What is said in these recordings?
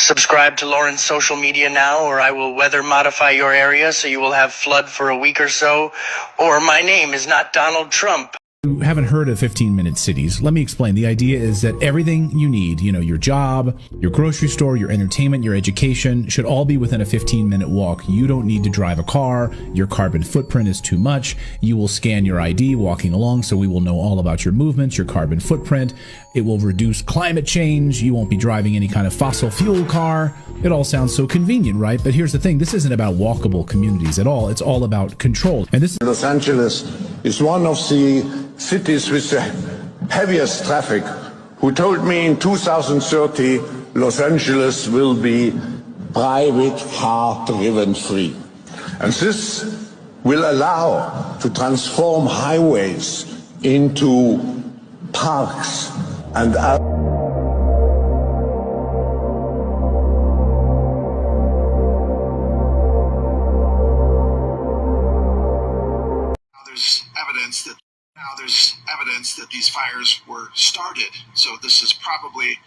Subscribe to Lauren's social media now, or I will weather modify your area so you will have flood for a week or so, or my name is not Donald Trump. You haven't heard of 15-minute cities. Let me explain. The idea is that everything you need, your job, your grocery store, your entertainment, your education, should all be within a 15-minute walk. You don't need to drive a car. Your carbon footprint is too much. You will scan your ID walking along, so we will know all about your movements, your carbon footprint. It will reduce climate change. You won't be driving any kind of fossil fuel car. It all sounds so convenient, right? But here's the thing. This isn't about walkable communities at all. It's all about control. And this Los Angeles is one of the cities with the heaviest traffic, who told me in 2030 Los Angeles will be private car driven free. And this will allow to transform highways into parks and there's evidence that these fires were started, so this is probably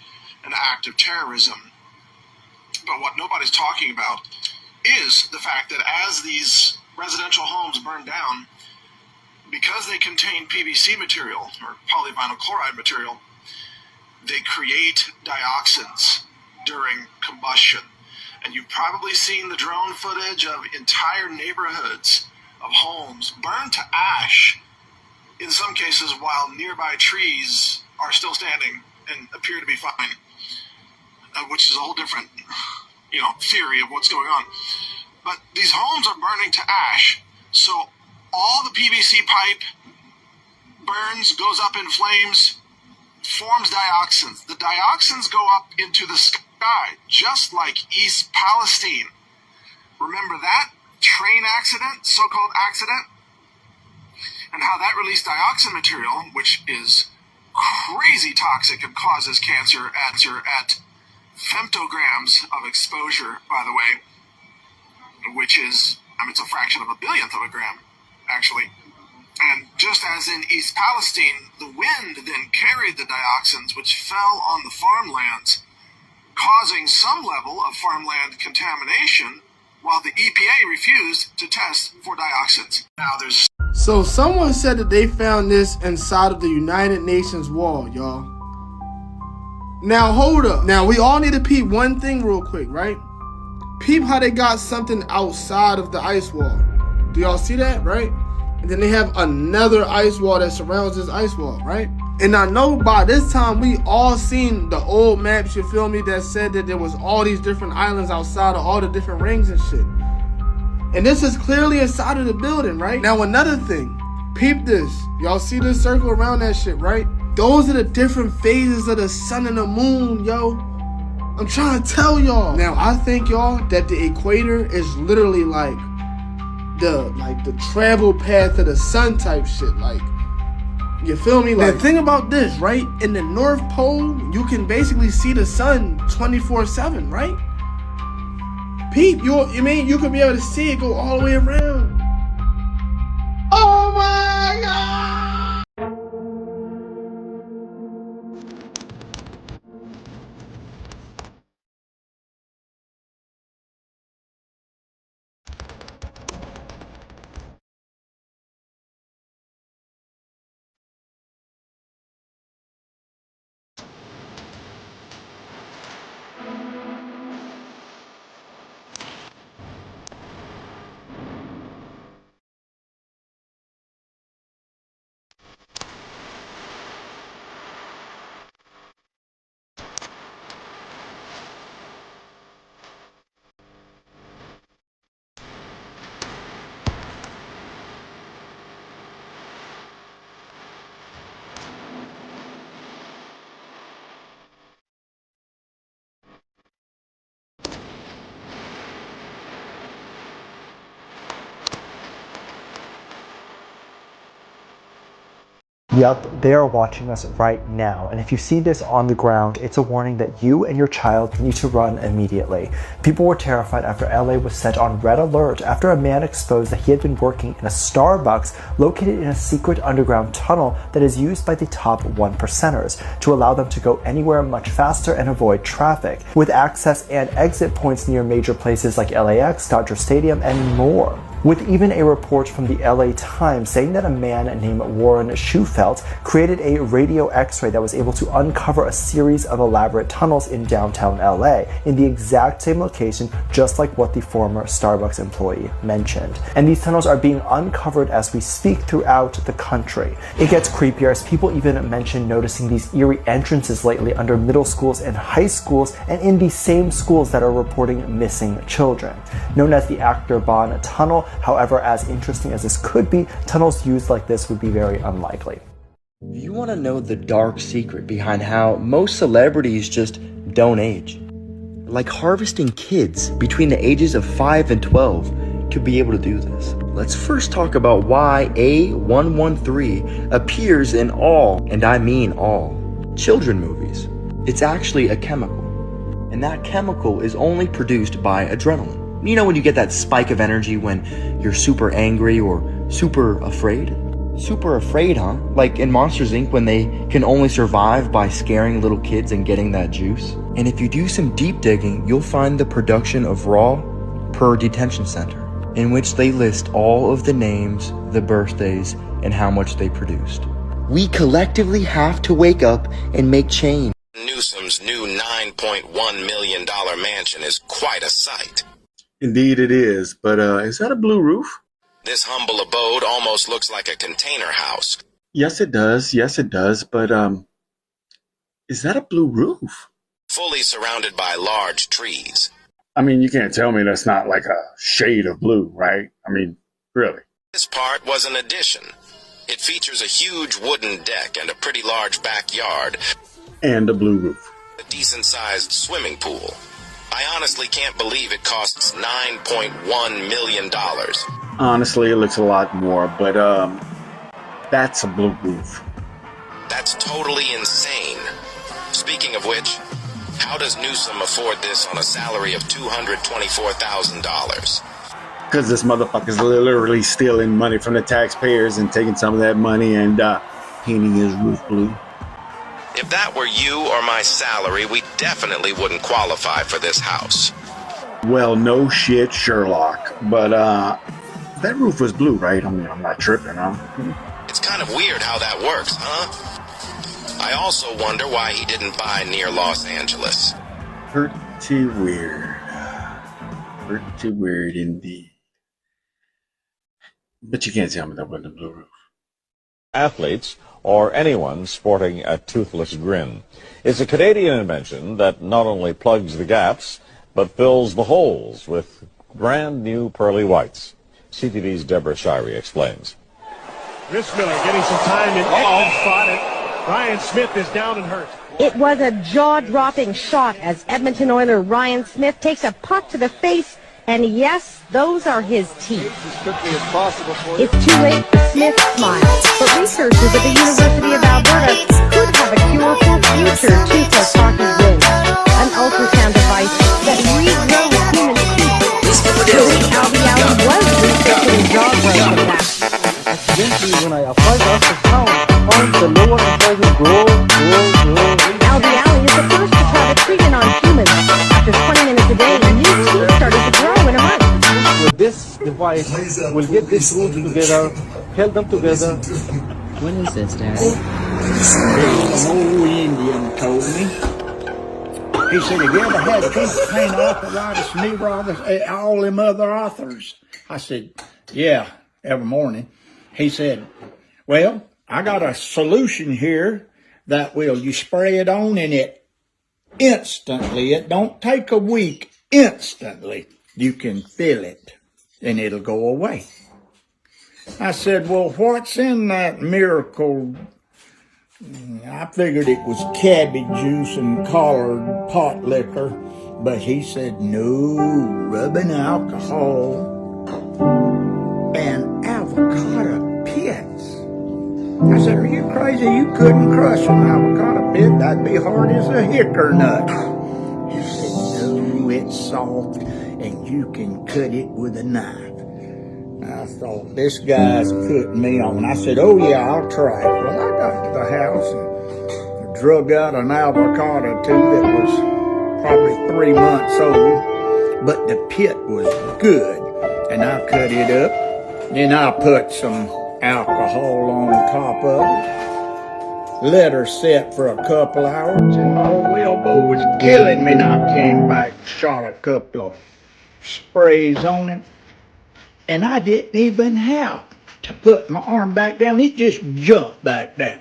an act of terrorism. But what nobody's talking about is the fact that as these residential homes burn down, because they contain PVC material or polyvinyl chloride material, they create dioxins during combustion. And you've probably seen the drone footage of entire neighborhoods of homes burned to ash, in some cases while nearby trees are still standing and appear to be fine, which is a whole different, theory of what's going on. But these homes are burning to ash, so all the PVC pipe burns, goes up in flames, forms dioxins. The dioxins go up into the sky, just like East Palestine. Remember that train accident, so-called accident? And how that released dioxin material, which is crazy toxic and causes cancer at femtograms of exposure, by the way, which is, it's a fraction of a billionth of a gram, actually. And just as in East Palestine, the wind then carried the dioxins, which fell on the farmlands, causing some level of farmland contamination, while the EPA refused to test for dioxins. Now there's... So someone said that they found this inside of the United Nations wall, y'all. Now hold up. Now we all need to peep one thing real quick, right? Peep how they got something outside of the ice wall. Do y'all see that, right? And then they have another ice wall that surrounds this ice wall, right? And I know by this time we all seen the old maps, you feel me, that said that there was all these different islands outside of all the different rings and shit. And this is clearly inside of the building, right? Now another thing, peep this. Y'all see this circle around that shit, right? Those are the different phases of the sun and the moon, yo. I'm trying to tell y'all. Now I think, y'all, that the equator is literally like the travel path of the sun type shit. Like, you feel me? Like, the thing about this, right? In the North Pole, you can basically see the sun 24/7, right? Peep, you could be able to see it go all the way around. Oh my God! Yup, they are watching us right now, and if you see this on the ground, it's a warning that you and your child need to run immediately. People were terrified after LA was set on red alert after a man exposed that he had been working in a Starbucks located in a secret underground tunnel that is used by the top 1%ers to allow them to go anywhere much faster and avoid traffic, with access and exit points near major places like LAX, Dodger Stadium, and more. With even a report from the LA Times saying that a man named Warren Schufelt created a radio x-ray that was able to uncover a series of elaborate tunnels in downtown LA in the exact same location, just like what the former Starbucks employee mentioned. And these tunnels are being uncovered as we speak throughout the country. It gets creepier as people even mention noticing these eerie entrances lately under middle schools and high schools, and in the same schools that are reporting missing children. Known as the Actor Bond Tunnel, however, as interesting as this could be, tunnels used like this would be very unlikely. If you want to know the dark secret behind how most celebrities just don't age, like harvesting kids between the ages of 5 and 12 to be able to do this, let's first talk about why A113 appears in all, and I mean all, children movies. It's actually a chemical, and that chemical is only produced by adrenaline. You know when you get that spike of energy when you're super angry or super afraid? Super afraid, huh? Like in Monsters Inc. when they can only survive by scaring little kids and getting that juice. And if you do some deep digging, you'll find the production of Raw per detention center, in which they list all of the names, the birthdays, and how much they produced. We collectively have to wake up and make change. Newsom's new $9.1 million mansion is quite a sight. Indeed it is, but is that a blue roof? This humble abode almost looks like a container house. Yes, it does, but is that a blue roof? Fully surrounded by large trees. I mean, you can't tell me that's not like a shade of blue, right? I mean, really. This part was an addition. It features a huge wooden deck and a pretty large backyard. And a blue roof. A decent-sized swimming pool. I honestly can't believe it costs $9.1 million. Honestly, it looks a lot more, but that's a blue roof. That's totally insane. Speaking of which, how does Newsom afford this on a salary of $224,000? Because this motherfucker's literally stealing money from the taxpayers and taking some of that money and painting his roof blue. If that were you or my salary, we definitely wouldn't qualify for this house. Well, no shit, Sherlock. But that roof was blue, right? I mean, I'm not tripping, huh? It's kind of weird how that works, huh? I also wonder why he didn't buy near Los Angeles. Pretty weird. Pretty weird indeed. But you can't tell me that wasn't a blue roof. Athletes or anyone sporting a toothless grin. It's a Canadian invention that not only plugs the gaps, but fills the holes with brand new pearly whites. CTV's Deborah Shirey explains. Miller getting some time in spot, and Ryan Smith is down and hurt. It was a jaw-dropping shot as Edmonton Oiler Ryan Smith takes a puck to the face, and yes, those are his teeth. As quickly as possible for It's too late for Smith's smile, but researchers at the University of Alberta could have a cure for future toothless hockey wins. An ultrasound device that regrows human teeth. Albie Allen was researching jaw growth of that. Accidentally, when I apply the ultrasound, the lower incisors grow. Albie Allen is the first to try the treatment on humans. After 20 minutes a day, new teeth started to grow in a month. With this device, we'll get these roots together, held them together. What is this, Dad? An old Indian told me. He said, have you ever had tooth pain, arthritis, neurosis, all them other authors? I said, yeah, every morning. He said, well, I got a solution here that you spray it on and it instantly, it don't take a week, instantly, you can feel it and it'll go away. I said, well, what's in that miracle? I figured it was cabbage juice and collared pot liquor, but he said, no, rubbing alcohol and avocado pits. I said, are you crazy? You couldn't crush an avocado pit. That'd be hard as a hickory nut. He said, no, it's soft and you can cut it with a knife. I thought, this guy's putting me on. I said, oh yeah, I'll try it. Well, I got to the house and drug out an avocado too that was probably 3 months old, but the pit was good. And I cut it up. Then I put some alcohol on top of it. Let her sit for a couple hours. And my old elbow was killing me. And I came back, shot a couple of sprays on it. And I didn't even have to put my arm back down. It just jumped back down.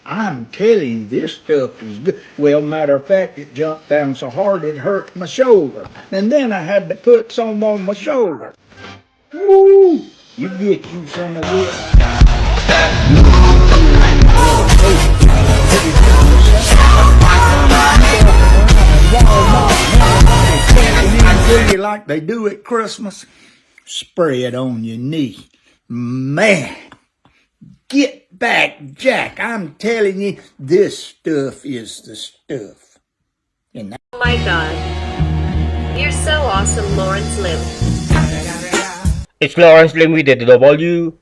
I'm telling you, this stuff is good. Well, matter of fact, it jumped down so hard it hurt my shoulder. And then I had to put some on my shoulder. Woo! You get you some of this. Like they do at Christmas. Spray it on your knee. Man, get back, Jack. I'm telling you, this stuff is the stuff. And oh my God. You're so awesome, Lawrence Lim. It's Lawrence Lim with the W.